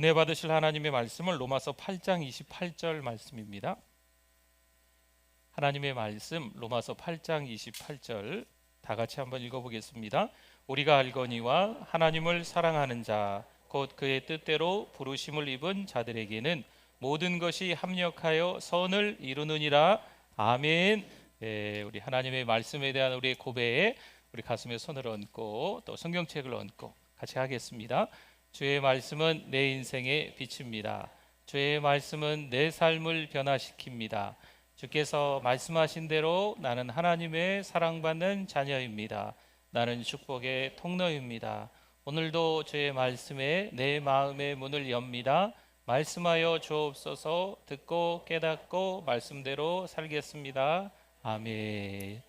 은혜 받으실 하나님의 말씀을 로마서 8장 28절 말씀입니다. 하나님의 말씀 로마서 8장 28절 다 같이 한번 읽어보겠습니다. 우리가 알거니와 하나님을 사랑하는 자 곧 그의 뜻대로 부르심을 입은 자들에게는 모든 것이 합력하여 선을 이루느니라. 아멘. 우리 하나님의 말씀에 대한 우리의 고백에 우리 가슴에 손을 얹고 또 성경책을 얹고 같이 하겠습니다. 주의 말씀은 내 인생의 빛입니다. 주의 말씀은 내 삶을 변화시킵니다. 주께서 말씀하신 대로 나는 하나님의 사랑받는 자녀입니다. 나는 축복의 통로입니다. 오늘도 주의 말씀에 내 마음의 문을 엽니다. 말씀하여 주옵소서. 듣고 깨닫고 말씀대로 살겠습니다. 아멘.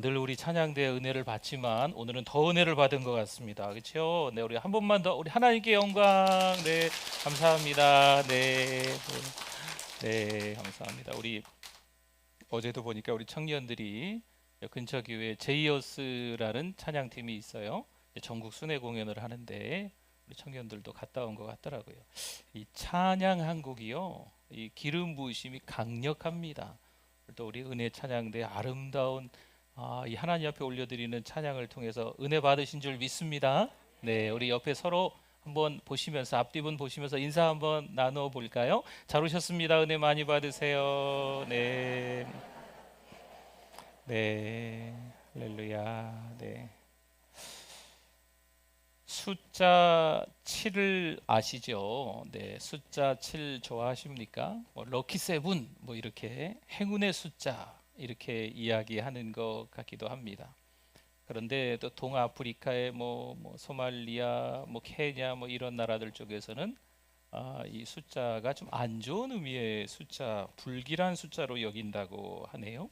늘 우리 찬양대에 은혜를 받지만 오늘은 더 은혜를 받은 것 같습니다. 그렇죠? 네, 우리 한 번만 더 우리 하나님께 영광. 네, 감사합니다. 네, 네, 감사합니다. 우리 어제도 보니까 우리 청년들이 근처 교회 제이어스라는 찬양팀이 있어요. 전국 순회 공연을 하는데 우리 청년들도 갔다 온 것 같더라고요. 이 찬양 한 곡이요, 이 기름 부으심이 강력합니다. 또 우리 은혜 찬양대 아름다운 이 하나님 앞에 올려드리는 찬양을 통해서 은혜 받으신 줄 믿습니다. 네, 우리 옆에 서로 한번 보시면서 앞뒤분 보시면서 인사 한번 나눠 볼까요? 잘 오셨습니다. 은혜 많이 받으세요. 네, 네, 할렐루야. 네. 숫자 7을 아시죠? 네, 숫자 7 좋아하십니까? 럭키 세븐 뭐 이렇게 행운의 숫자 이렇게 이야기하는 것 같기도 합니다. 그런데 또 동아프리카의 뭐 소말리아, 뭐 케냐 뭐 이런 나라들 쪽에서는 이 숫자가 좀 안 좋은 의미의 숫자, 불길한 숫자로 여긴다고 하네요.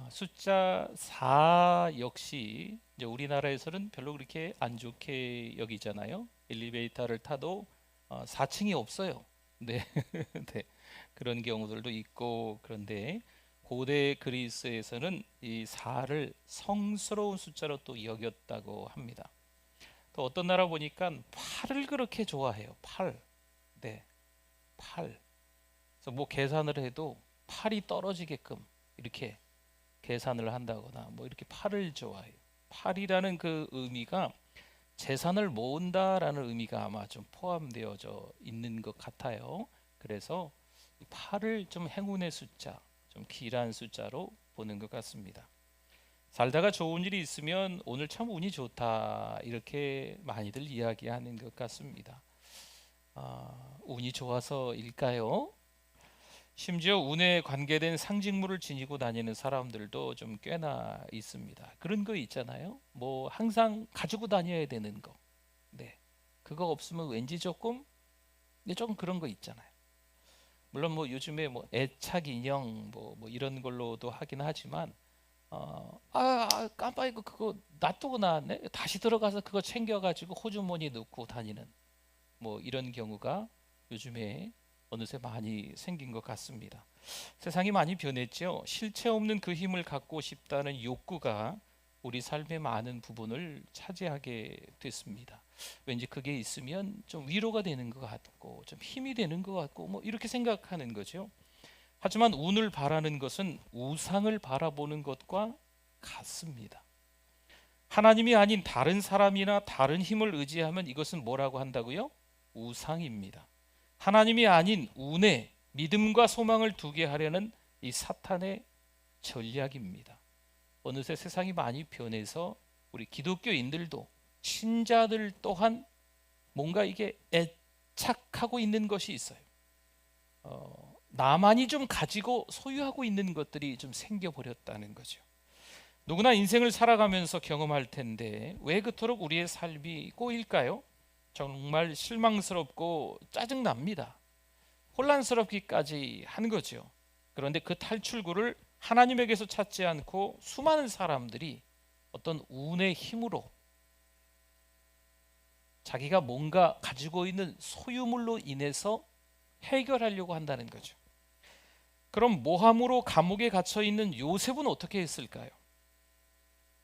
숫자 4 역시 이제 우리나라에서는 별로 그렇게 안 좋게 여기잖아요. 엘리베이터를 타도 4층이 없어요. 네, 네. 그런 경우들도 있고, 그런데 고대 그리스에서는 이 4를 성스러운 숫자로 또 여겼다고 합니다. 또 어떤 나라 보니까 8을 그렇게 좋아해요. 8. 네, 8. 그래서 뭐 계산을 해도 8이 떨어지게끔 이렇게 계산을 한다거나 뭐 이렇게 8을 좋아해요. 8이라는 그 의미가 재산을 모은다라는 의미가 아마 좀 포함되어져 있는 것 같아요. 그래서 8을 좀 행운의 숫자, 좀 길한 숫자로 보는 것 같습니다. 살다가 좋은 일이 있으면 오늘 참 운이 좋다 이렇게 많이들 이야기하는 것 같습니다. 운이 좋아서일까요? 심지어 운에 관계된 상징물을 지니고 다니는 사람들도 좀 꽤나 있습니다. 그런 거 있잖아요. 뭐 항상 가지고 다녀야 되는 거. 네, 그거 없으면 왠지 조금, 네, 조금 그런 거 있잖아요. 물론 뭐 요즘에 뭐 애착 인형 뭐 이런 걸로도 하긴 하지만 깜빡이고 그거 놔두고 나왔네. 다시 들어가서 그거 챙겨가지고 호주머니 넣고 다니는 뭐 이런 경우가 요즘에 어느새 많이 생긴 것 같습니다. 세상이 많이 변했죠. 실체 없는 그 힘을 갖고 싶다는 욕구가 우리 삶의 많은 부분을 차지하게 됐습니다. 왠지 그게 있으면 좀 위로가 되는 것 같고 좀 힘이 되는 것 같고 뭐 이렇게 생각하는 거죠. 하지만 운을 바라는 것은 우상을 바라보는 것과 같습니다. 하나님이 아닌 다른 사람이나 다른 힘을 의지하면 이것은 뭐라고 한다고요? 우상입니다. 하나님이 아닌 운에 믿음과 소망을 두게 하려는 이 사탄의 전략입니다. 어느새 세상이 많이 변해서 우리 기독교인들도 신자들 또한 뭔가 이게 애착하고 있는 것이 있어요. 나만이 좀 가지고 소유하고 있는 것들이 좀 생겨버렸다는 거죠. 누구나 인생을 살아가면서 경험할 텐데 왜 그토록 우리의 삶이 꼬일까요? 정말 실망스럽고 짜증납니다. 혼란스럽기까지 한 거죠. 그런데 그 탈출구를 하나님에게서 찾지 않고 수많은 사람들이 어떤 운의 힘으로 자기가 뭔가 가지고 있는 소유물로 인해서 해결하려고 한다는 거죠. 그럼 모함으로 감옥에 갇혀 있는 요셉은 어떻게 했을까요?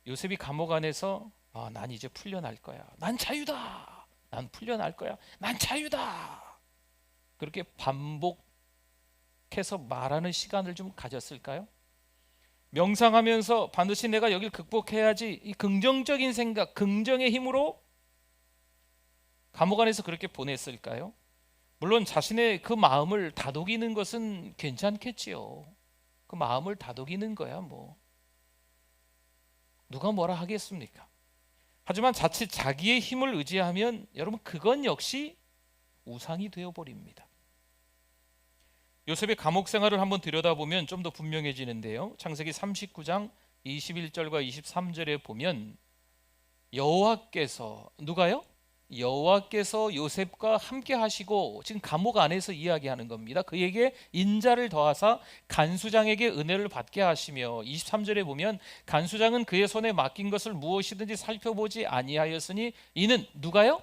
요셉이 감옥 안에서 난 이제 풀려날 거야. 난 자유다. 난 풀려날 거야. 난 자유다. 그렇게 반복해서 말하는 시간을 좀 가졌을까요? 명상하면서 반드시 내가 여길 극복해야지, 이 긍정적인 생각, 긍정의 힘으로 감옥 안에서 그렇게 보냈을까요? 물론 자신의 그 마음을 다독이는 것은 괜찮겠지요. 그 마음을 다독이는 거야 뭐 누가 뭐라 하겠습니까? 하지만 자칫 자기의 힘을 의지하면 여러분 그건 역시 우상이 되어버립니다. 요셉의 감옥 생활을 한번 들여다보면 좀 더 분명해지는데요. 창세기 39장 21절과 23절에 보면 여호와께서, 누가요? 여호와께서 요셉과 함께 하시고, 지금 감옥 안에서 이야기하는 겁니다. 그에게 인자를 더하사 간수장에게 은혜를 받게 하시며, 23절에 보면 간수장은 그의 손에 맡긴 것을 무엇이든지 살펴보지 아니하였으니 이는 누가요?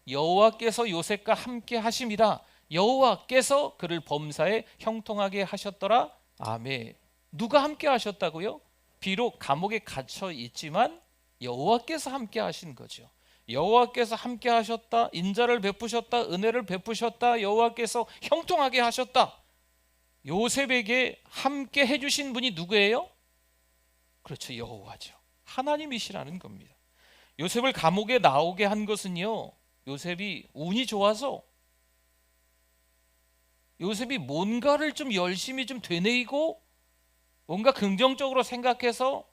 여호와께서 요셉과 함께 하심이라. 여호와께서 그를 범사에 형통하게 하셨더라. 아멘. 누가 함께 하셨다고요? 비록 감옥에 갇혀 있지만 여호와께서 함께 하신 거죠. 여호와께서 함께 하셨다, 인자를 베푸셨다, 은혜를 베푸셨다, 여호와께서 형통하게 하셨다. 요셉에게 함께 해주신 분이 누구예요? 그렇죠, 여호와죠. 하나님이시라는 겁니다. 요셉을 감옥에 나오게 한 것은요, 요셉이 운이 좋아서, 요셉이 뭔가를 좀 열심히 좀 되뇌이고 뭔가 긍정적으로 생각해서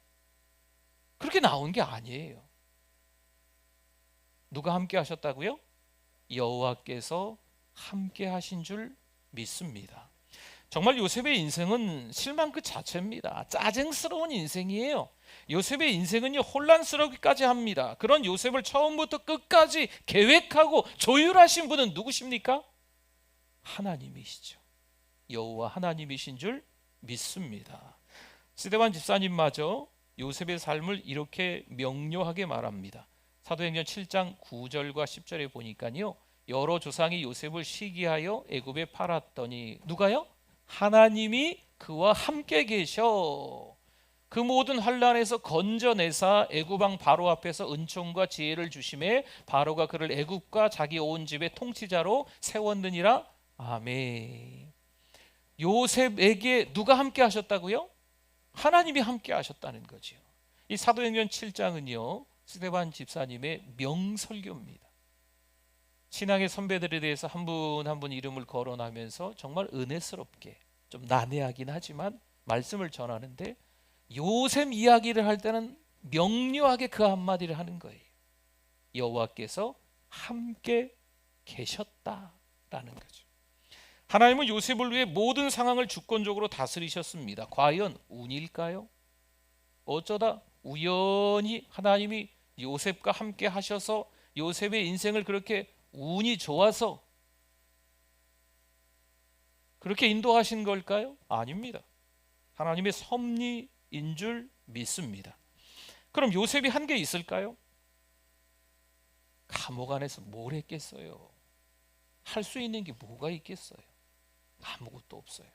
그렇게 나온 게 아니에요. 누가 함께 하셨다고요? 여호와께서 함께 하신 줄 믿습니다. 정말 요셉의 인생은 실망 그 자체입니다. 짜증스러운 인생이에요. 요셉의 인생은요, 혼란스럽기까지 합니다. 그런 요셉을 처음부터 끝까지 계획하고 조율하신 분은 누구십니까? 하나님이시죠. 여호와 하나님이신 줄 믿습니다. 스데반 집사님마저 요셉의 삶을 이렇게 명료하게 말합니다. 사도행전 7장 9절과 10절에 보니까요, 여러 조상이 요셉을 시기하여 애굽에 팔았더니 누가요? 하나님이 그와 함께 계셔 그 모든 환난에서 건져내사 애굽 왕 바로 앞에서 은총과 지혜를 주심에 바로가 그를 애굽과 자기 온 집의 통치자로 세웠느니라. 아멘. 요셉에게 누가 함께 하셨다고요? 하나님이 함께 하셨다는 거죠. 이 사도행전 7장은요 스데반 집사님의 명설교입니다. 신앙의 선배들에 대해서 한 분 한 분 이름을 거론하면서 정말 은혜스럽게, 좀 난해하긴 하지만 말씀을 전하는데, 요셉 이야기를 할 때는 명료하게 그 한마디를 하는 거예요. 여호와께서 함께 계셨다라는 거죠. 하나님은 요셉을 위해 모든 상황을 주권적으로 다스리셨습니다. 과연 운일까요? 어쩌다 우연히 하나님이 요셉과 함께 하셔서 요셉의 인생을 그렇게 운이 좋아서 그렇게 인도하신 걸까요? 아닙니다. 하나님의 섭리인 줄 믿습니다. 그럼 요셉이 한 게 있을까요? 감옥 안에서 뭘 했겠어요? 할 수 있는 게 뭐가 있겠어요? 아무것도 없어요.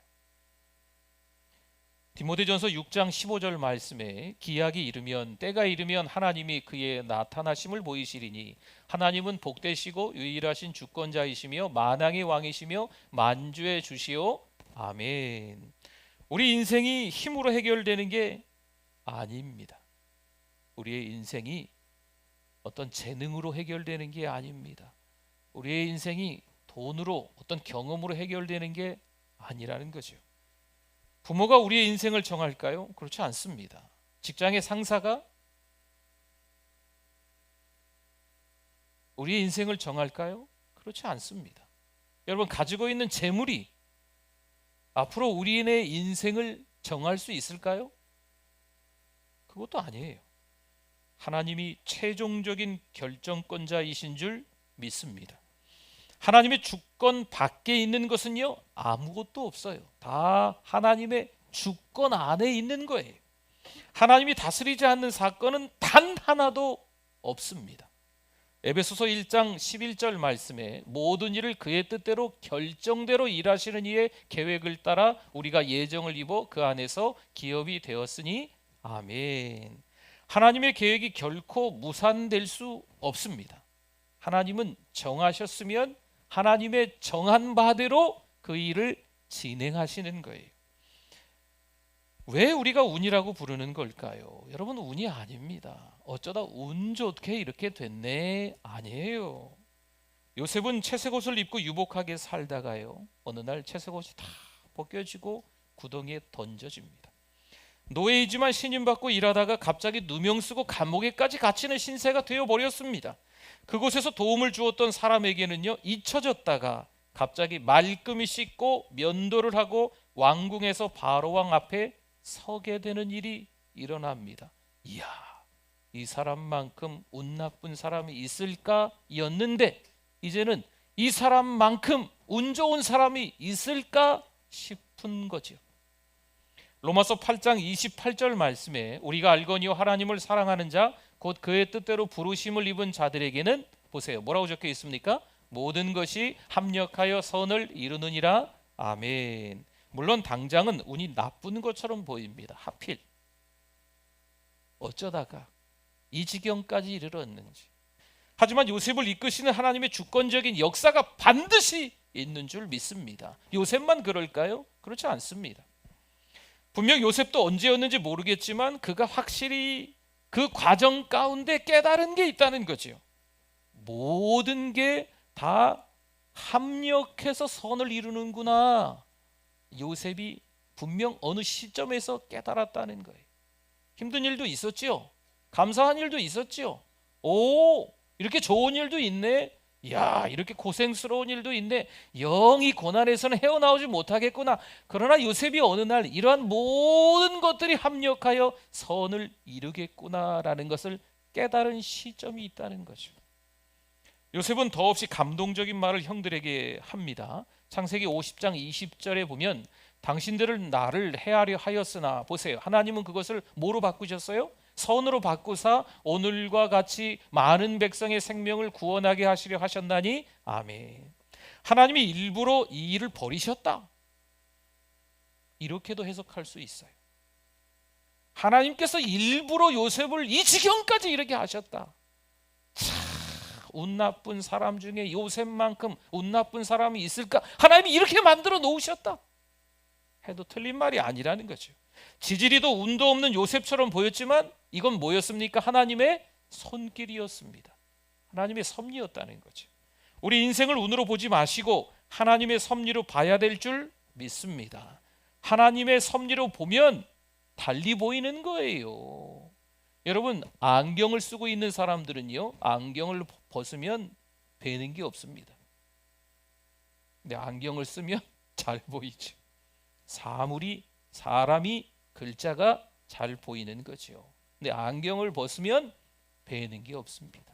디모데전서 6장 15절 말씀에 기약이 이르면, 때가 이르면 하나님이 그의 나타나심을 보이시리니 하나님은 복되시고 유일하신 주권자이시며 만왕의 왕이시며 만주의 주시오. 아멘. 우리 인생이 힘으로 해결되는 게 아닙니다. 우리의 인생이 어떤 재능으로 해결되는 게 아닙니다. 우리의 인생이 돈으로, 어떤 경험으로 해결되는 게 아니라는 거죠. 부모가 우리의 인생을 정할까요? 그렇지 않습니다. 직장의 상사가 우리의 인생을 정할까요? 그렇지 않습니다. 여러분, 가지고 있는 재물이 앞으로 우리의 인생을 정할 수 있을까요? 그것도 아니에요. 하나님이 최종적인 결정권자이신 줄 믿습니다. 하나님의 주권 밖에 있는 것은요 아무것도 없어요. 다 하나님의 주권 안에 있는 거예요. 하나님이 다스리지 않는 사건은 단 하나도 없습니다. 에베소서 1장 11절 말씀에 모든 일을 그의 뜻대로 결정대로 일하시는 이의 계획을 따라 우리가 예정을 입어 그 안에서 기업이 되었으니 아멘. 하나님의 계획이 결코 무산될 수 없습니다. 하나님은 정하셨으면 하나님의 정한 바대로 그 일을 진행하시는 거예요. 왜 우리가 운이라고 부르는 걸까요? 여러분, 운이 아닙니다. 어쩌다 운 좋게 이렇게 됐네, 아니에요. 요셉은 채색 옷을 입고 유복하게 살다가요, 어느 날 채색 옷이 다 벗겨지고 구덩이에 던져집니다. 노예이지만 신임받고 일하다가 갑자기 누명 쓰고 감옥에까지 갇히는 신세가 되어버렸습니다. 그곳에서 도움을 주었던 사람에게는요, 잊혀졌다가 갑자기 말끔히 씻고 면도를 하고 왕궁에서 바로왕 앞에 서게 되는 일이 일어납니다. 이야, 이 사람만큼 운 나쁜 사람이 있을까 였는데, 이제는 이 사람만큼 운 좋은 사람이 있을까 싶은 거죠. 로마서 8장 28절 말씀에 우리가 알거니와 하나님을 사랑하는 자 곧 그의 뜻대로 부르심을 입은 자들에게는, 보세요, 뭐라고 적혀 있습니까? 모든 것이 합력하여 선을 이루느니라. 아멘. 물론 당장은 운이 나쁜 것처럼 보입니다. 하필 어쩌다가 이 지경까지 이르렀는지. 하지만 요셉을 이끄시는 하나님의 주권적인 역사가 반드시 있는 줄 믿습니다. 요셉만 그럴까요? 그렇지 않습니다. 분명 요셉도 언제였는지 모르겠지만 그가 확실히 그 과정 가운데 깨달은 게 있다는 거죠. 모든 게 다 합력해서 선을 이루는구나. 요셉이 분명 어느 시점에서 깨달았다는 거예요. 힘든 일도 있었지요. 감사한 일도 있었지요. 오, 이렇게 좋은 일도 있네. 야, 이렇게 고생스러운 일도 있네. 영이 고난에서는 헤어나오지 못하겠구나. 그러나 요셉이 어느 날 이러한 모든 것들이 합력하여 선을 이루겠구나라는 것을 깨달은 시점이 있다는 거죠. 요셉은 더없이 감동적인 말을 형들에게 합니다. 창세기 50장 20절에 보면 당신들은 나를 해하려 하였으나, 보세요, 하나님은 그것을 뭐로 바꾸셨어요? 선으로 바꾸사 오늘과 같이 많은 백성의 생명을 구원하게 하시려 하셨나니. 아멘. 하나님이 일부러 이 일을 버리셨다, 이렇게도 해석할 수 있어요. 하나님께서 일부러 요셉을 이 지경까지 이렇게 하셨다. 참, 운 나쁜 사람 중에 요셉만큼 운 나쁜 사람이 있을까? 하나님이 이렇게 만들어 놓으셨다 해도 틀린 말이 아니라는 거죠. 지지리도 운도 없는 요셉처럼 보였지만 이건 뭐였습니까? 하나님의 손길이었습니다. 하나님의 섭리였다는 거죠. 우리 인생을 운으로 보지 마시고 하나님의 섭리로 봐야 될 줄 믿습니다. 하나님의 섭리로 보면 달리 보이는 거예요. 여러분, 안경을 쓰고 있는 사람들은요, 안경을 벗으면 뵈는 게 없습니다. 근데 안경을 쓰면 잘 보이죠. 사람이 글자가 잘 보이는 거죠. 근데 안경을 벗으면 뵈는 게 없습니다.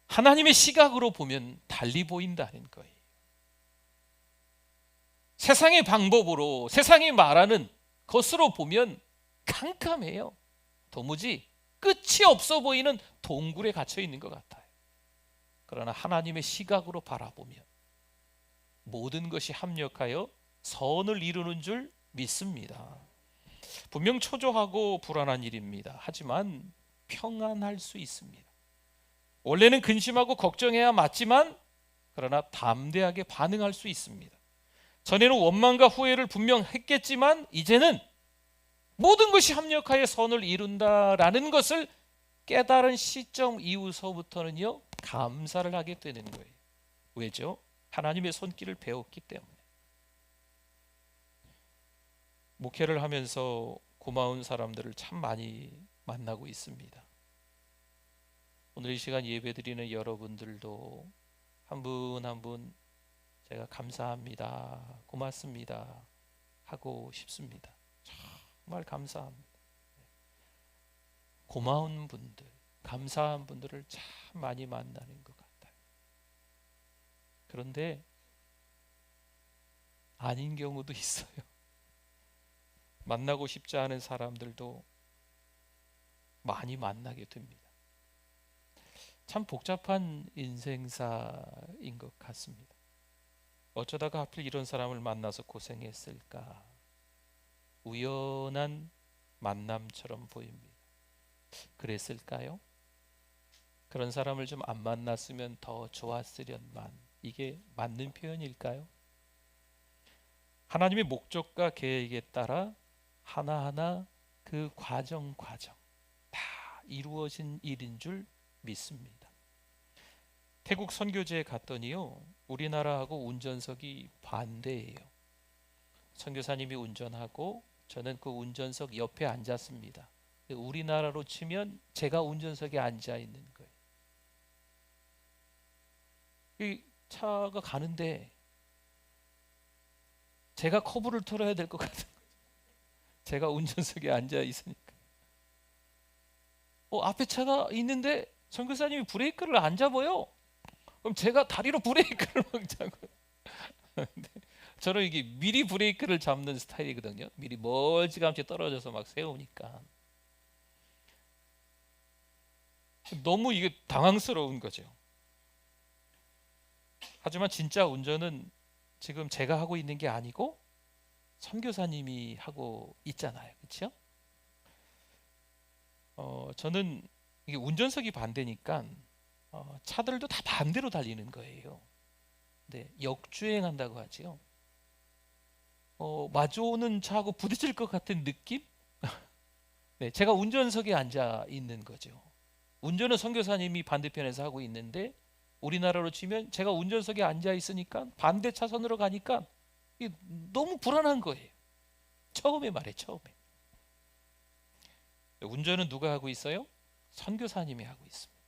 하나님의 시각으로 보면 달리 보인다는 거예요. 세상의 방법으로, 세상이 말하는 것으로 보면 캄캄해요. 도무지 끝이 없어 보이는 동굴에 갇혀 있는 것 같아요. 그러나 하나님의 시각으로 바라보면 모든 것이 합력하여 선을 이루는 줄 믿습니다. 분명 초조하고 불안한 일입니다. 하지만 평안할 수 있습니다. 원래는 근심하고 걱정해야 맞지만 그러나 담대하게 반응할 수 있습니다. 전에는 원망과 후회를 분명 했겠지만 이제는 모든 것이 합력하여 선을 이룬다라는 것을 깨달은 시점 이후서부터는요, 감사를 하게 되는 거예요. 왜죠? 하나님의 손길을 배웠기 때문에. 목회를 하면서 고마운 사람들을 참 많이 만나고 있습니다. 오늘 이 시간 예배드리는 여러분들도 한 분 한 분 제가 감사합니다, 고맙습니다 하고 싶습니다. 정말 감사합니다. 고마운 분들, 감사한 분들을 참 많이 만나는 것 같아요. 그런데 아닌 경우도 있어요. 만나고 싶지 않은 사람들도 많이 만나게 됩니다. 참 복잡한 인생사인 것 같습니다. 어쩌다가 하필 이런 사람을 만나서 고생했을까? 우연한 만남처럼 보입니다. 그랬을까요? 그런 사람을 좀 안 만났으면 더 좋았으련만. 이게 맞는 표현일까요? 하나님의 목적과 계획에 따라 하나하나 그 과정 다 이루어진 일인 줄 믿습니다. 태국 선교지에 갔더니요, 우리나라하고 운전석이 반대예요. 선교사님이 운전하고 저는 그 운전석 옆에 앉았습니다. 우리나라로 치면 제가 운전석에 앉아 있는 거예요. 이 차가 가는데 제가 커브를 털어야 될 것 같은 거예요. 제가 운전석에 앉아 있으니까. 앞에 차가 있는데 선교사님이 브레이크를 안 잡아요. 그럼 제가 다리로 브레이크를 막 잡고. 저는 이게 미리 브레이크를 잡는 스타일이거든요. 미리 멀찌감치 떨어져서 막 세우니까 너무 이게 당황스러운 거죠. 하지만 진짜 운전은 지금 제가 하고 있는 게 아니고 선교사님이 하고 있잖아요, 그렇죠? 저는 이게 운전석이 반대니까 차들도 다 반대로 달리는 거예요. 네, 역주행한다고 하죠. 마주오는 차하고 부딪힐 것 같은 느낌? 네, 제가 운전석에 앉아 있는 거죠. 운전은 선교사님이 반대편에서 하고 있는데 우리나라로 치면 제가 운전석에 앉아 있으니까 반대 차선으로 가니까 너무 불안한 거예요. 처음에 말해, 처음에. 운전은 누가 하고 있어요? 선교사님이 하고 있습니다.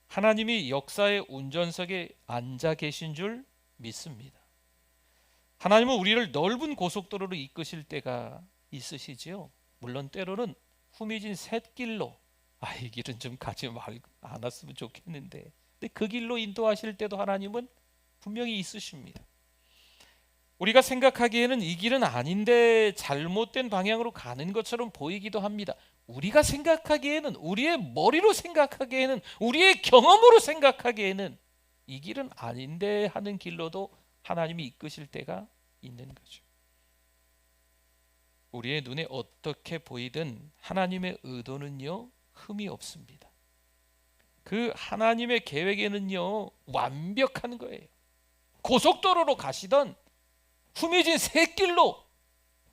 하나님이 역사의 운전석에 앉아 계신 줄 믿습니다. 하나님은 우리를 넓은 고속도로로 이끄실 때가 있으시지요. 물론 때로는 후미진 샛길로 이 길은 좀 가지 않았으면 좋겠는데, 근데 그 길로 인도하실 때도 하나님은 분명히 있으십니다. 우리가 생각하기에는 이 길은 아닌데 잘못된 방향으로 가는 것처럼 보이기도 합니다. 우리가 생각하기에는, 우리의 머리로 생각하기에는, 우리의 경험으로 생각하기에는 이 길은 아닌데 하는 길로도 하나님이 이끄실 때가 있는 거죠. 우리의 눈에 어떻게 보이든 하나님의 의도는요, 흠이 없습니다. 그 하나님의 계획에는요, 완벽한 거예요. 고속도로로 가시던 후미진 샛길로,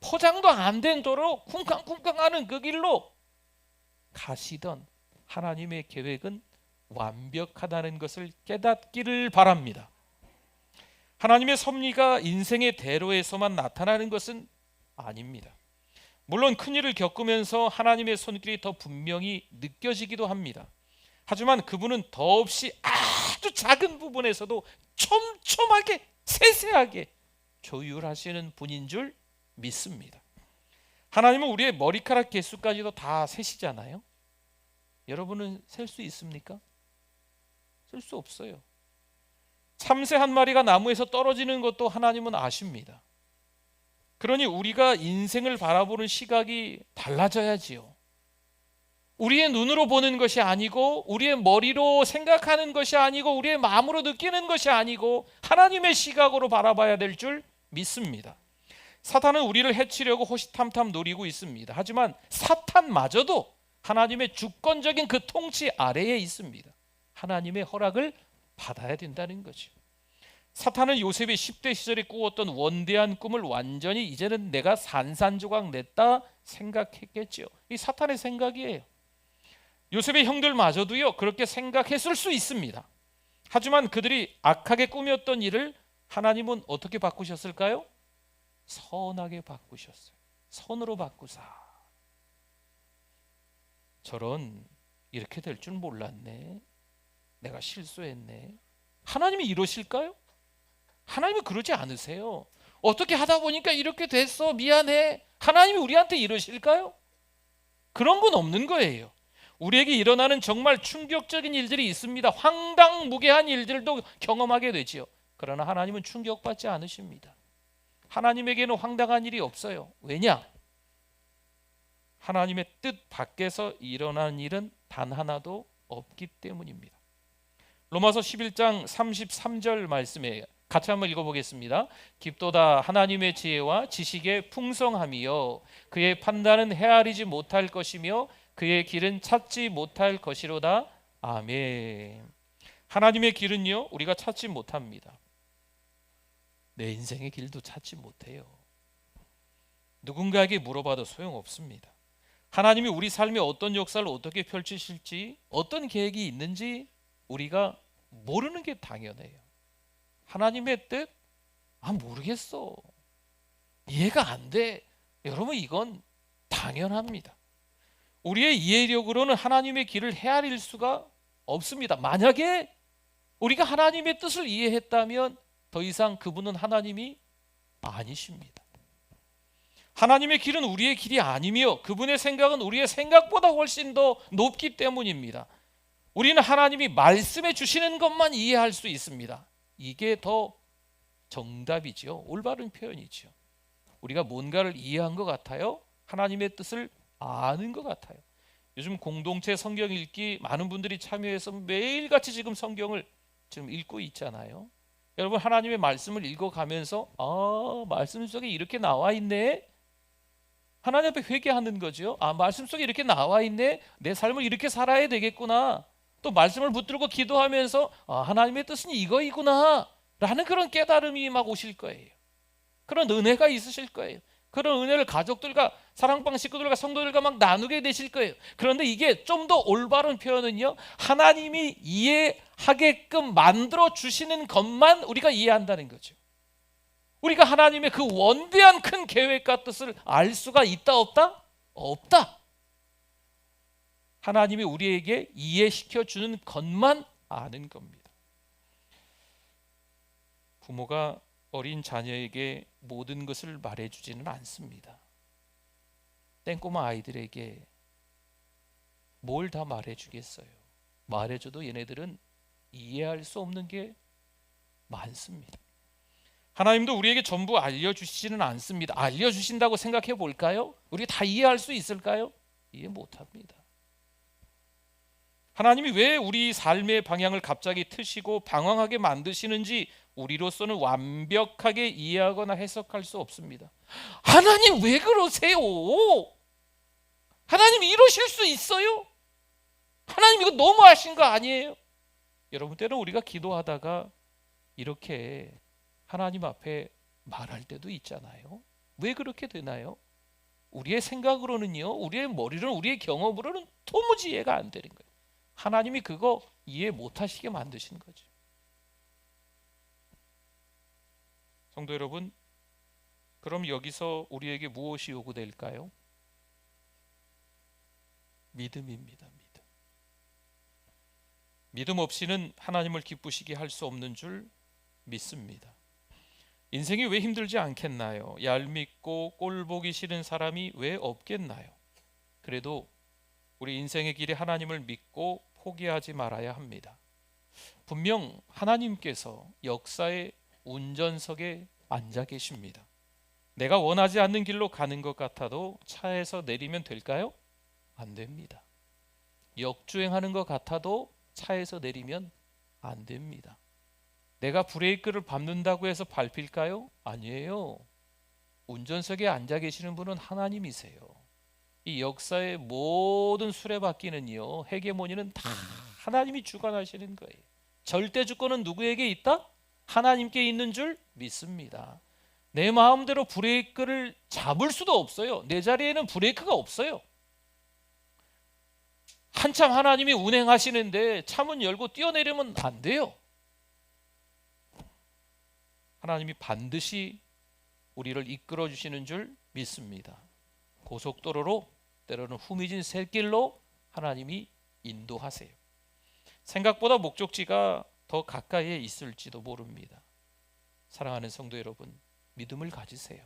포장도 안 된 도로 쿵쾅쿵쾅하는 그 길로 가시던 하나님의 계획은 완벽하다는 것을 깨닫기를 바랍니다. 하나님의 섭리가 인생의 대로에서만 나타나는 것은 아닙니다. 물론 큰일을 겪으면서 하나님의 손길이 더 분명히 느껴지기도 합니다. 하지만 그분은 더없이 아주 작은 부분에서도 촘촘하게 세세하게 조율하시는 분인 줄 믿습니다. 하나님은 우리의 머리카락 개수까지도 다 세시잖아요. 여러분은 셀 수 있습니까? 셀 수 없어요. 참새 한 마리가 나무에서 떨어지는 것도 하나님은 아십니다. 그러니 우리가 인생을 바라보는 시각이 달라져야지요. 우리의 눈으로 보는 것이 아니고, 우리의 머리로 생각하는 것이 아니고, 우리의 마음으로 느끼는 것이 아니고 하나님의 시각으로 바라봐야 될 줄 믿습니다. 사탄은 우리를 해치려고 호시탐탐 노리고 있습니다. 하지만 사탄마저도 하나님의 주권적인 그 통치 아래에 있습니다. 하나님의 허락을 받아야 된다는 거죠. 사탄은 요셉이 10대 시절에 꾸었던 원대한 꿈을 완전히 이제는 내가 산산조각 냈다 생각했겠죠. 이 사탄의 생각이에요. 요셉의 형들마저도요, 그렇게 생각했을 수 있습니다. 하지만 그들이 악하게 꾸몄던 일을 하나님은 어떻게 바꾸셨을까요? 선하게 바꾸셨어요. 선으로 바꾸사. 저런, 이렇게 될 줄 몰랐네. 내가 실수했네. 하나님이 이러실까요? 하나님이 그러지 않으세요. 어떻게 하다 보니까 이렇게 됐어, 미안해. 하나님이 우리한테 이러실까요? 그런 분 없는 거예요. 우리에게 일어나는 정말 충격적인 일들이 있습니다. 황당무계한 일들도 경험하게 되지요. 그러나 하나님은 충격받지 않으십니다. 하나님에게는 황당한 일이 없어요. 왜냐? 하나님의 뜻 밖에서 일어나는 일은 단 하나도 없기 때문입니다. 로마서 11장 33절 말씀에 같이 한번 읽어보겠습니다. 깊도다 하나님의 지혜와 지식의 풍성함이요 그의 판단은 헤아리지 못할 것이며 그의 길은 찾지 못할 것이로다. 아멘. 하나님의 길은요, 우리가 찾지 못합니다. 내 인생의 길도 찾지 못해요. 누군가에게 물어봐도 소용없습니다. 하나님이 우리 삶에 어떤 역사를 어떻게 펼치실지, 어떤 계획이 있는지 우리가 모르는 게 당연해요. 하나님의 뜻? 모르겠어. 이해가 안 돼. 여러분, 이건 당연합니다. 우리의 이해력으로는 하나님의 길을 헤아릴 수가 없습니다. 만약에 우리가 하나님의 뜻을 이해했다면 더 이상 그분은 하나님이 아니십니다. 하나님의 길은 우리의 길이 아니며 그분의 생각은 우리의 생각보다 훨씬 더 높기 때문입니다. 우리는 하나님이 말씀해 주시는 것만 이해할 수 있습니다. 이게 더 정답이죠. 올바른 표현이죠. 우리가 뭔가를 이해한 것 같아요. 하나님의 뜻을 아는 것 같아요. 요즘 공동체 성경 읽기 많은 분들이 참여해서 매일같이 지금 성경을 지금 읽고 있잖아요. 여러분, 하나님의 말씀을 읽어가면서 말씀 속에 이렇게 나와 있네. 하나님 앞에 회개하는 거죠. 말씀 속에 이렇게 나와 있네. 내 삶을 이렇게 살아야 되겠구나. 또 말씀을 붙들고 기도하면서 하나님의 뜻은 이거이구나 라는 그런 깨달음이 막 오실 거예요. 그런 은혜가 있으실 거예요. 그런 은혜를 가족들과 사랑방 식구들과 성도들과 막 나누게 되실 거예요. 그런데 이게 좀 더 올바른 표현은요, 하나님이 이해하게끔 만들어 주시는 것만 우리가 이해한다는 거죠. 우리가 하나님의 그 원대한 큰 계획과 뜻을 알 수가 있다 없다? 없다. 하나님이 우리에게 이해시켜 주는 것만 아는 겁니다. 부모가 어린 자녀에게 모든 것을 말해주지는 않습니다. 땡꼬마 아이들에게 뭘 다 말해주겠어요? 말해줘도 얘네들은 이해할 수 없는 게 많습니다. 하나님도 우리에게 전부 알려주시지는 않습니다. 알려주신다고 생각해 볼까요? 우리가 다 이해할 수 있을까요? 이해 못합니다. 하나님이 왜 우리 삶의 방향을 갑자기 트시고 방황하게 만드시는지 우리로서는 완벽하게 이해하거나 해석할 수 없습니다. 하나님 왜 그러세요? 하나님 이러실 수 있어요? 하나님 이거 너무하신 거 아니에요? 여러분, 때는 우리가 기도하다가 이렇게 하나님 앞에 말할 때도 있잖아요. 왜 그렇게 되나요? 우리의 생각으로는요, 우리의 머리로는, 우리의 경험으로는 도무지 이해가 안 되는 거예요. 하나님이 그거 이해 못하시게 만드신 거죠. 성도 여러분, 그럼 여기서 우리에게 무엇이 요구될까요? 믿음입니다. 믿음 없이는 하나님을 기쁘시게 할 수 없는 줄 믿습니다. 인생이 왜 힘들지 않겠나요? 얄밉고 꼴보기 싫은 사람이 왜 없겠나요? 그래도 우리 인생의 길에 하나님을 믿고 포기하지 말아야 합니다. 분명 하나님께서 역사의 운전석에 앉아 계십니다. 내가 원하지 않는 길로 가는 것 같아도 차에서 내리면 될까요? 안 됩니다. 역주행하는 것 같아도 차에서 내리면 안 됩니다. 내가 브레이크를 밟는다고 해서 밟힐까요? 아니에요. 운전석에 앉아 계시는 분은 하나님이세요. 이 역사의 모든 수레바퀴는요, 헤게모니는 다 하나님이 주관하시는 거예요. 절대 주권은 누구에게 있다? 하나님께 있는 줄 믿습니다. 내 마음대로 브레이크를 잡을 수도 없어요. 내 자리에는 브레이크가 없어요. 한참 하나님이 운행하시는데 차문 열고 뛰어내리면 안 돼요. 하나님이 반드시 우리를 이끌어 주시는 줄 믿습니다. 고속도로로, 때로는 후미진 샛길로 하나님이 인도하세요. 생각보다 목적지가 더 가까이에 있을지도 모릅니다. 사랑하는 성도 여러분, 믿음을 가지세요.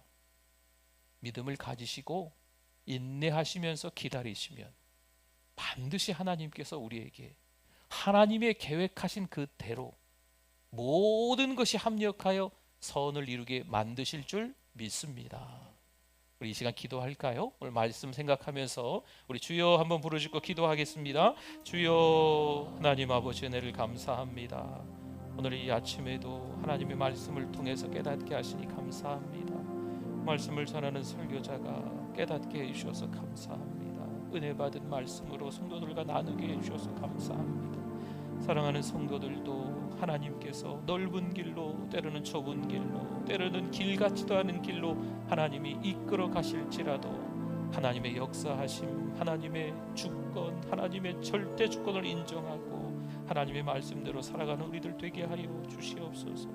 믿음을 가지시고 인내하시면서 기다리시면 반드시 하나님께서 우리에게 하나님의 계획하신 그 대로 모든 것이 합력하여 선을 이루게 만드실 줄 믿습니다. 우리 이 시간 기도할까요? 오늘 말씀 생각하면서 우리 주여 한번 부르짖고 기도하겠습니다. 주여, 하나님 아버지 은혜를 감사합니다. 오늘 이 아침에도 하나님의 말씀을 통해서 깨닫게 하시니 감사합니다. 말씀을 전하는 설교자가 깨닫게 해주셔서 감사합니다. 은혜 받은 말씀으로 성도들과 나누게 해주셔서 감사합니다. 사랑하는 성도들도 하나님께서 넓은 길로, 때로는 좁은 길로, 때로는 길 같지도 않은 길로 하나님이 이끌어 가실지라도 하나님의 역사하심, 하나님의 주권, 하나님의 절대 주권을 인정하고 하나님의 말씀대로 살아가는 우리들 되게 하여 주시옵소서.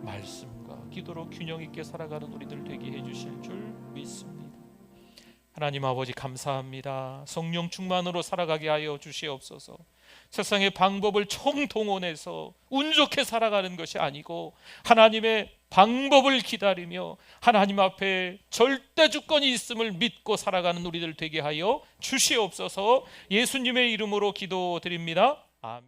말씀과 기도로 균형 있게 살아가는 우리들 되게 해 주실 줄 믿습니다. 하나님 아버지 감사합니다. 성령 충만으로 살아가게 하여 주시옵소서. 세상의 방법을 총동원해서 운 좋게 살아가는 것이 아니고 하나님의 방법을 기다리며 하나님 앞에 절대 주권이 있음을 믿고 살아가는 우리들 되게 하여 주시옵소서. 예수님의 이름으로 기도드립니다.